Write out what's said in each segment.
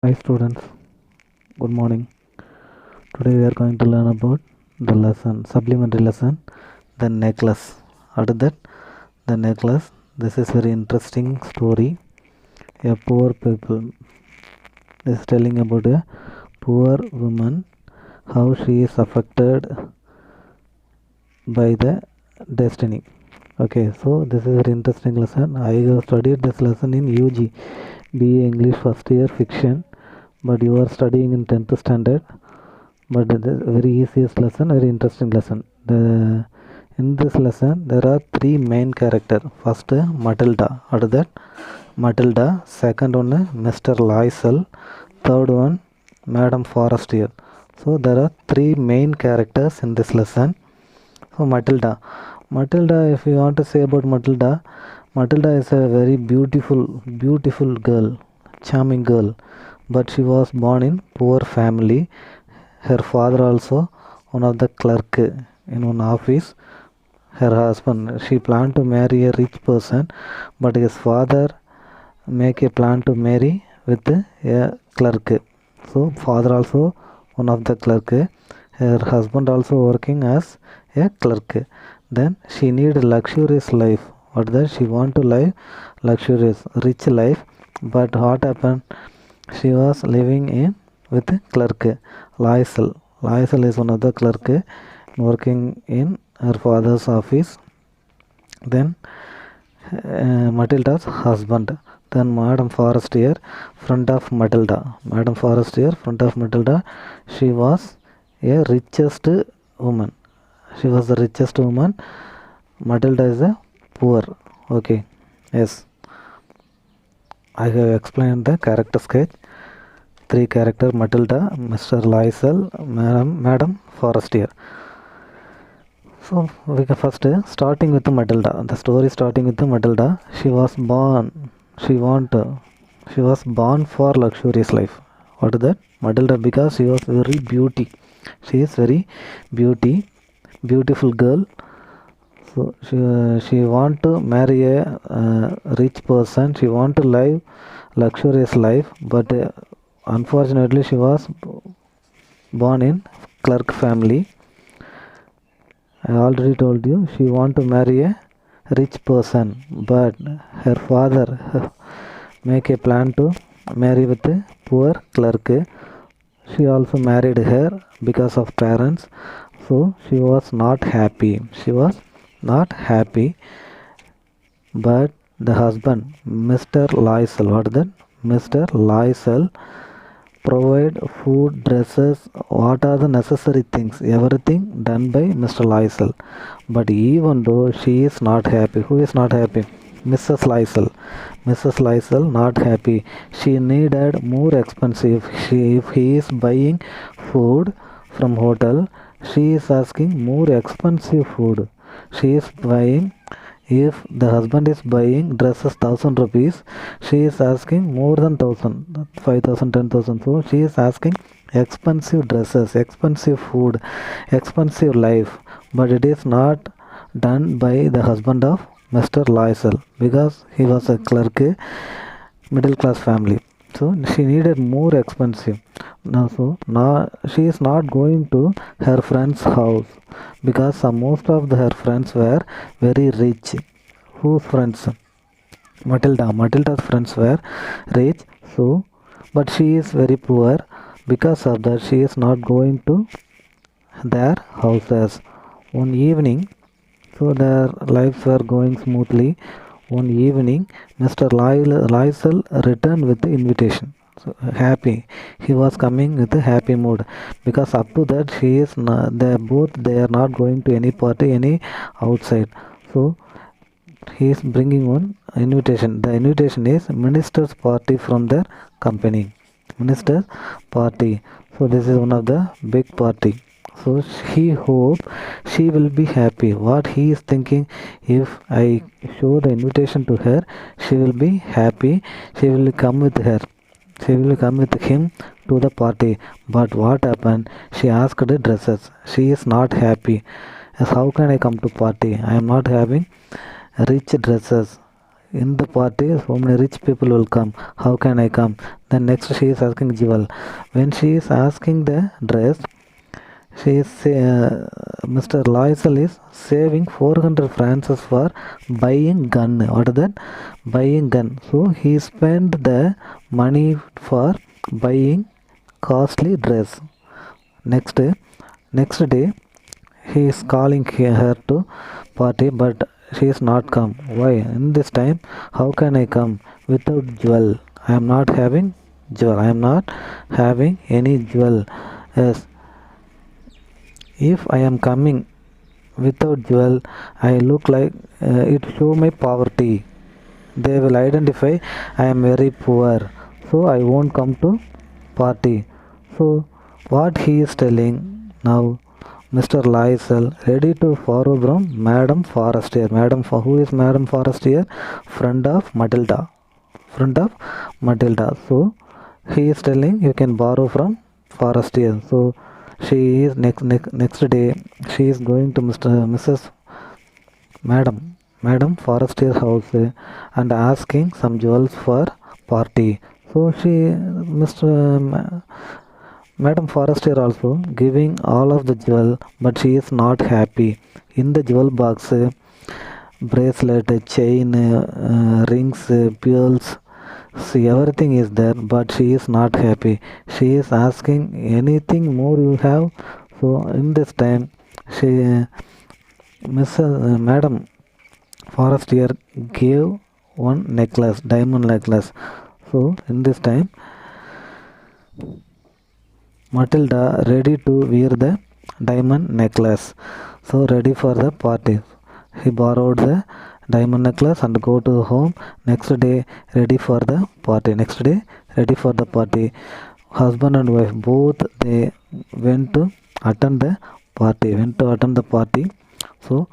Hi students, good morning. Today we are going to learn about the lesson, supplementary lesson, the necklace. After that, the necklace. This is very interesting story. A poor people is telling about a poor woman, how she is affected by the destiny. Okay, so this is very interesting lesson. I have studied this lesson in UG, BA English first year fiction, but you are studying in 10th standard. But the very easiest lesson, very interesting lesson. In this lesson there are three main character. First Matilda, after that Matilda, second one Mr. Lysel, third one Madam Forestier. So there are three main characters in this lesson. So Matilda, if you want to say about Matilda is a very beautiful girl, charming girl, but she was born in poor family. Her father also one of the clerk in one office. Her husband, she planned to marry a rich person, but his father make a plan to marry with a clerk. So father also one of the clerk. Her husband also working as a clerk. Then she need luxurious life. What that she want to live luxurious, rich life. But what happened? She was living in with clerk Lysel. Lysel is one of the clerk working in her father's office. Then Matilda's husband. Then Madame Forestier, front of Matilda. Madame Forestier, front of Matilda. She was a richest woman. She was the richest woman. Matilda is a poor. Okay. Yes. I have explained the character sketch. Three character: Matilda, Mr. Lysel, Madam Forestier. So we can first starting with Matilda. The story starting with Matilda. She was born. She was born for luxurious life. What is that? Matilda, because she was very beauty. She is very beautiful girl. So she want to marry a rich person. She want to live luxurious life, but unfortunately she was born in clerk family. I already told you she want to marry a rich person, but her father make a plan to marry with a poor clerk. She also married her because of parents, so she was not happy. She was not happy, but the husband, Mr. Lysel, what is that? Mr. Lysel provide food, dresses, what are the necessary things, everything done by Mr. Lysel. But even though she is not happy, who is not happy? Mrs. Lysel. Mrs. Lysel not happy. She needed more expensive. If he is buying food from hotel, she is asking more expensive food. She is buying, if the husband is buying dresses 1,000 rupees, she is asking more than 1,000, 5,000, 10,000. So she is asking expensive dresses, expensive food, expensive life. But it is not done by the husband of Mr. Lysel, because he was a clerk, middle class family. So she needed more expensive. Now she is not going to her friend's house, because most of her friends were very rich. Whose friends? Matilda's friends were rich. So but she is very poor. Because of that she is not going to their houses. One evening, so their lives were going smoothly. One evening, Mr. Lysel returned with the invitation. So happy, he was coming with a happy mood, because up to that she is not, they are not going to any party, any outside. So he is bringing one invitation. The invitation is minister's party from their company. Minister's party. So this is one of the big party. So he hope she will be happy. What he is thinking, if I show the invitation to her, she will be happy. She will come with her. She will come with him to the party. But what happened? She asked the dresses. She is not happy. As how can I come to party? I am not having rich dresses. in the party so many rich people will come. How can I come? Then next she is asking Jewel. When she is asking the dress, she is Mr. Loisel is saving 400 francs for buying gun. What is that? Buying gun. So he spent the money for buying costly dress. Next day, he is calling her to party, but she is not come. Why? In this time, how can I come without jewel? I am not having jewel. I am not having any jewel. Yes, if I am coming without jewel, I look like it show my poverty. They will identify I am very poor, so I won't come to party. So what he is telling now, Mr. Lysel ready to borrow from Madam Forestier. Who is Madam Forestier? Friend of Matilda. Friend of Matilda. So he is telling you can borrow from Forestier. So she is next day she is going to Mrs. Madam Forestier house and asking some jewels for party. So Madam Forestier also giving all of the jewel, but she is not happy. In the jewel box, bracelet, chain, rings, pearls, see everything is there, but she is not happy. She is asking anything more you have. So in this time, she Madam Forestier gave one necklace, diamond necklace. So in this time, Matilda ready to wear the diamond necklace. So ready for the party. He borrowed the diamond necklace and go to home. Next day ready for the party. Husband and wife both they went to attend the party. So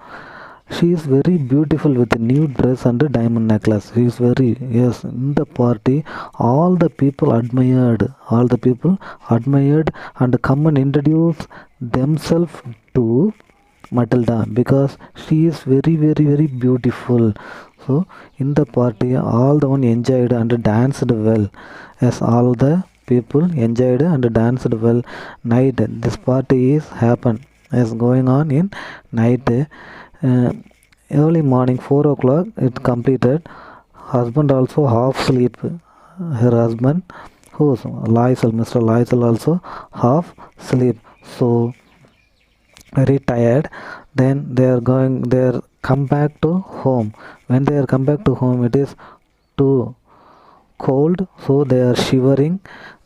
she is very beautiful with a new dress and a diamond necklace. She is very, yes, in the party, all the people admired and come and introduce themselves to Matilda because she is very, very, very beautiful. So, in the party, all the one enjoyed and danced well. Yes, all the people enjoyed and danced well. Night, this party is going on in night. Early morning 4 o'clock it completed. Husband also half sleep. Her husband, who's Lysel, Mr. Lysel also half sleep. So very tired. Then they come back to home. When they are come back to home, it is too cold, so they are shivering.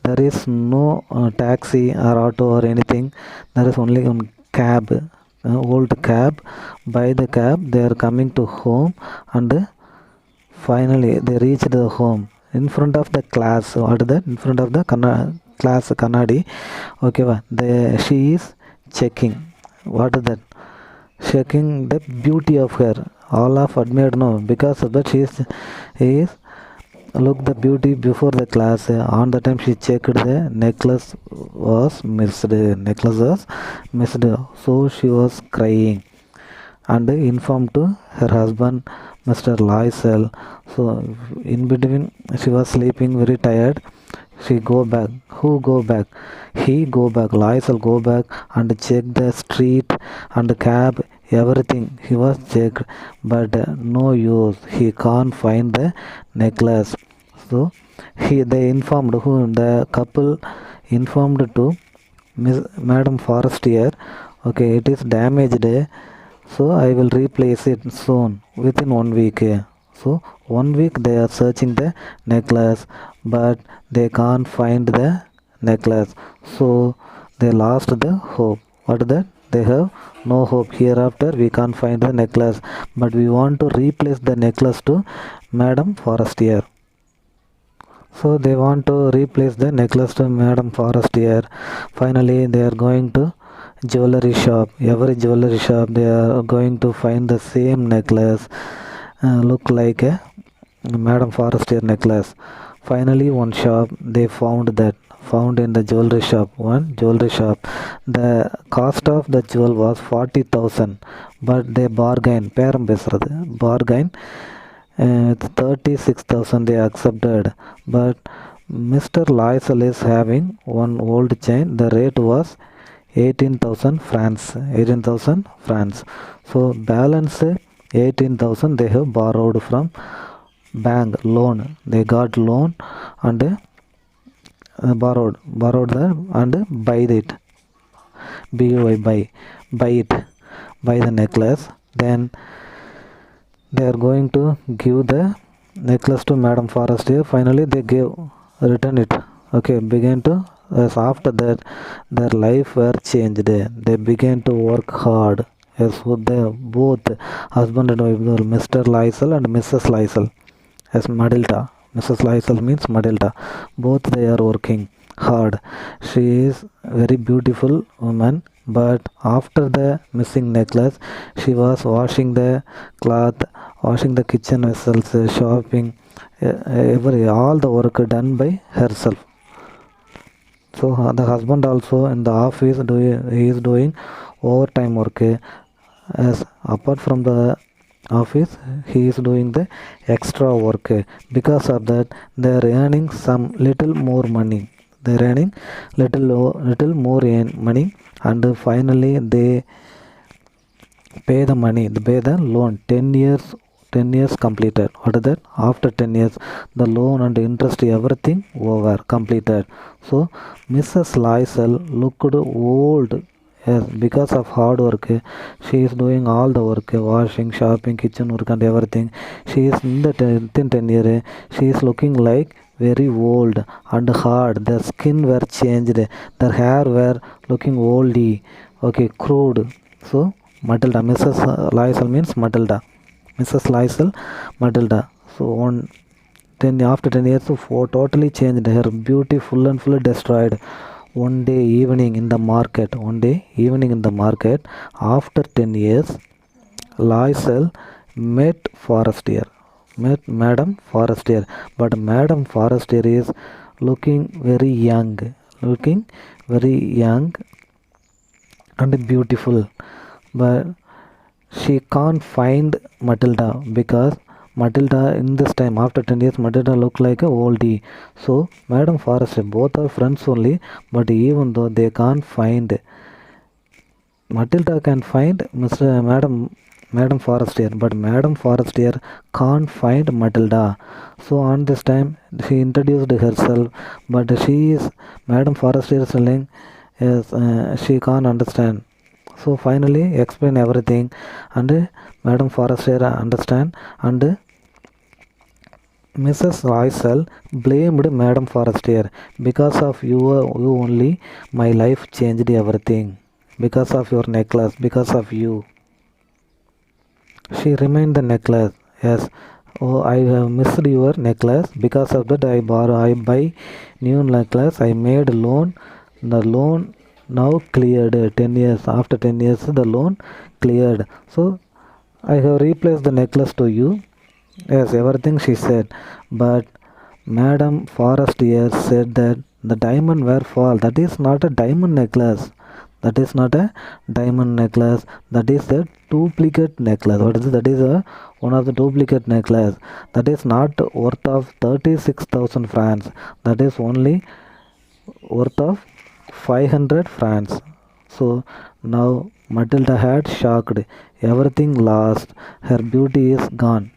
There is no taxi or auto or anything. There is only one cab, old cab. By the cab, they are coming to home, and finally they reach the home. In front of the class, what is that? In front of the class Kannadi. Okay, she is checking. What is that? Checking the beauty of her. All of admired no, because of that she is look the beauty before the class. On the time she checked the necklace was missed. So she was crying and informed to her husband, Mr. Lysel. So in between she was sleeping very tired. She go back. Who go back? He go back. Lysel go back and check the street and cab. Everything he was checked, but no use. He can't find the necklace. So they informed the couple informed to Madam Forestier. Okay, it is damaged. So I will replace it soon within 1 week. So 1 week they are searching the necklace, but they can't find the necklace. So they lost the hope. What is that? They have no hope. Hereafter we can't find the necklace, but we want to replace the necklace to Madam Forestier. So they want to replace the necklace to Madam Forestier. Finally they are going to jewelry shop. Every jewelry shop they are going to find the same necklace, look like a Madam Forestier necklace. Finally one shop they found in the jewelry shop. The cost of the jewel was 40,000, but they bargain It's 36,000 they accepted, but Mr. Lysel is having one old chain. The rate was 18,000 francs. 18,000 francs. So balance 18,000 they have borrowed from bank loan. They got loan and borrowed that and buy it. Buy it, buy the necklace. Then they are going to give the necklace to Madame Forestier. Finally they return it. Okay, began to after that their life were changed. They began to work hard. Yes, so they both husband and wife, Mr. Lysel and Mrs. Lysel, as Madilda. Mrs. Lysel means Madilda. Both they are working hard. She is very beautiful woman, but after the missing necklace, she was washing the cloth, washing the kitchen vessels, shopping, all the work done by herself. So the husband also in the office he is doing overtime work. As apart from the office, he is doing the extra work. Because of that, they are earning some little more money. They are earning little more money, and finally they pay the money. They pay the loan. 10 years completed. What is that? After 10 years, the loan and interest, everything over, completed. So Mrs. Lysel looked old. Yes, because of hard work, she is doing all the work, washing, shopping, kitchen work and everything. She is in the 10 year, she is looking like very old and hard. Their skin were changed, their hair were looking oldy, okay, crude. So Matilda, Mrs. Lysel means Matilda. Mrs. Lysel, Matilda. So after 10 years, totally changed. Her beauty full and fully destroyed. One day evening in the market, after 10 years, Lysel met Madame Forestier. But Madame Forestier is looking very young and beautiful. But she can't find Matilda, because Matilda in this time after 10 years Matilda looked like a oldie. So Madame Forestier, both are friends only, but even though they can't find, Matilda can find Madame Forestier, but Madame Forestier can't find Matilda. So on this time she introduced herself, but Madame Forestier is telling, yes, she can't understand. So finally explain everything, and Madame Forestier understand, and Mrs. Lysel blamed Madame Forestier. Because of you only my life changed everything. Because of your necklace, because of you. She remained the necklace. Yes. Oh, I have missed your necklace. Because of that, I buy new necklace. I made loan. The loan now cleared. 10 years. After 10 years, the loan cleared. So I have replaced the necklace to you. Yes, everything she said. But Madame Forestier said that the diamond were false. That is not a diamond necklace. That is not a diamond necklace. That is a duplicate necklace. What is it? That is one of the duplicate necklace. That is not worth of 36,000 francs. That is only worth of 500 francs. So now Matilda had shocked. Everything lost. Her beauty is gone.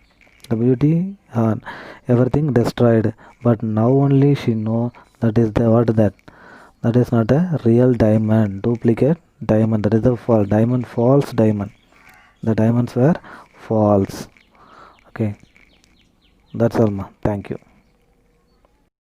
The beauty gone. Everything destroyed. But now only she know that is the what that. That is not a real diamond, duplicate diamond. That is a false diamond, false diamond. The diamonds were false. Okay, that's all, ma. Thank you.